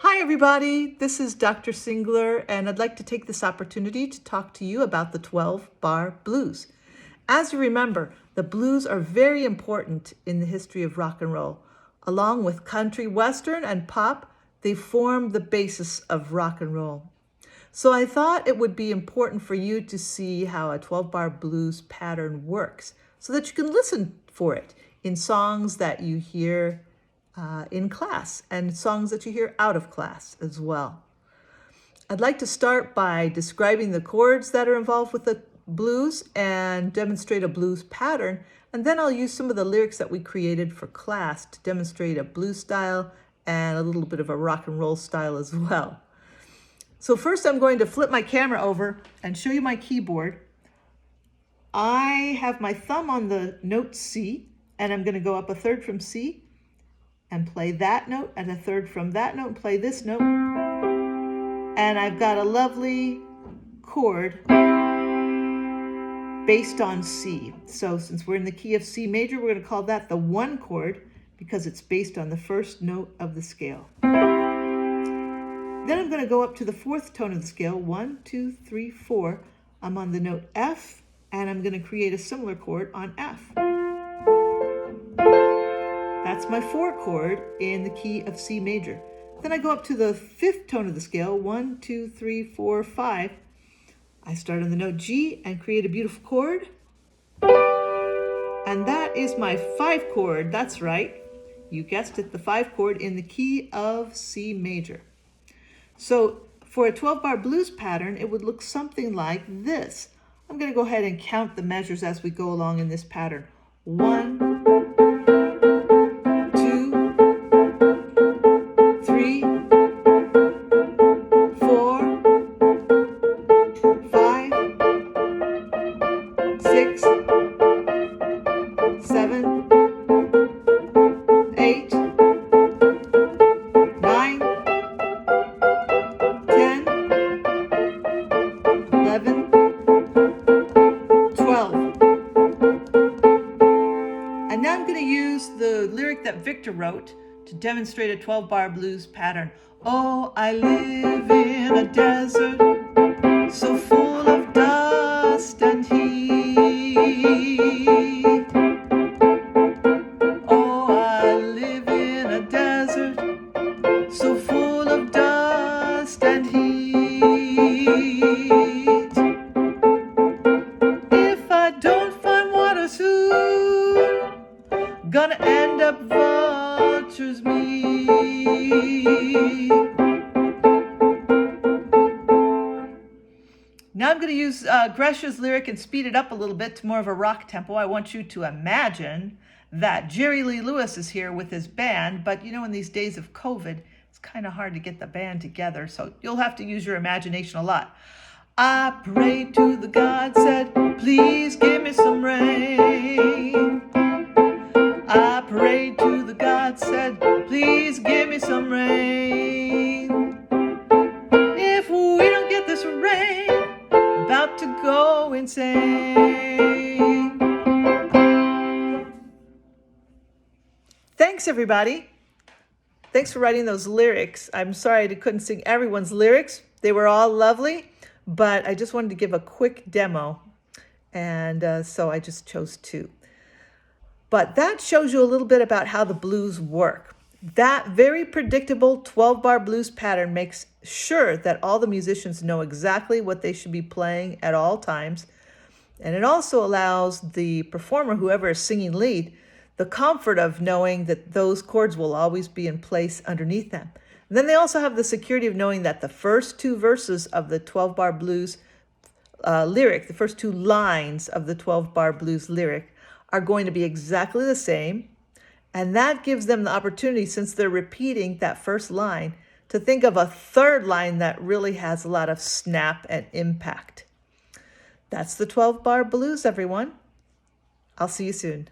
Hi everybody, this is Dr. Singler, and I'd like to take this opportunity to talk to you about the 12-bar blues. As you remember, the blues are very important in the history of rock and roll. Along with country, western, and pop, they form the basis of rock and roll. So I thought it would be important for you to see how a 12-bar blues pattern works so that you can listen for it in songs that you hear in class and songs that you hear out of class as well. I'd like to start by describing the chords that are involved with the blues and demonstrate a blues pattern, and then I'll use some of the lyrics that we created for class to demonstrate a blues style and a little bit of a rock and roll style as well. So first I'm going to flip my camera over and show you my keyboard. I have my thumb on the note C, and I'm going to go up a third from C and play that note, and a third from that note, and play this note. And I've got a lovely chord based on C. So since we're in the key of C major, we're going to call that the 1 chord because it's based on the first note of the scale. Then I'm going to go up to the 4th tone of the scale, 1, 2, 3, 4. I'm on the note F, and I'm going to create a similar chord on F. That's my 4 chord in the key of C major. Then I go up to the 5th tone of the scale, 1, 2, 3, 4, 5. I start on the note G and create a beautiful chord. And that is my 5 chord, that's right. You guessed it, the 5 chord in the key of C major. So for a 12-bar blues pattern, it would look something like this. I'm going to go ahead and count the measures as we go along in this pattern. 1, 3, 4, 5, 6, 7, 8, 9, 10, 11, 12. And now I'm going to use the lyric that Victor wrote to demonstrate a 12-bar blues pattern. Oh, I live in a desert so full of dust and heat. Oh, I live in a desert so full of dust and heat. If I don't find water soon, gonna end up vulture's meat. Now I'm going to use Gresha's lyric and speed it up a little bit to more of a rock tempo. I want you to imagine that Jerry Lee Lewis is here with his band, but you know, in these days of COVID, it's kind of hard to get the band together, so you'll have to use your imagination a lot. I prayed to the God, said, please give me some rain. I prayed to the God, said, please give me some rain. If we don't get this rain, I'm about to go insane. Thanks, everybody. Thanks for writing those lyrics. I'm sorry I couldn't sing everyone's lyrics. They were all lovely, but I just wanted to give a quick demo, and so I just chose 2. But that shows you a little bit about how the blues work. That very predictable 12-bar blues pattern makes sure that all the musicians know exactly what they should be playing at all times. And it also allows the performer, whoever is singing lead, the comfort of knowing that those chords will always be in place underneath them. And then they also have the security of knowing that the first 2 verses of the 12-bar blues lyric, the first 2 lines of the 12-bar blues lyric, are going to be exactly the same. And that gives them the opportunity, since they're repeating that first line, to think of a 3rd line that really has a lot of snap and impact. That's the 12-bar blues, everyone. I'll see you soon.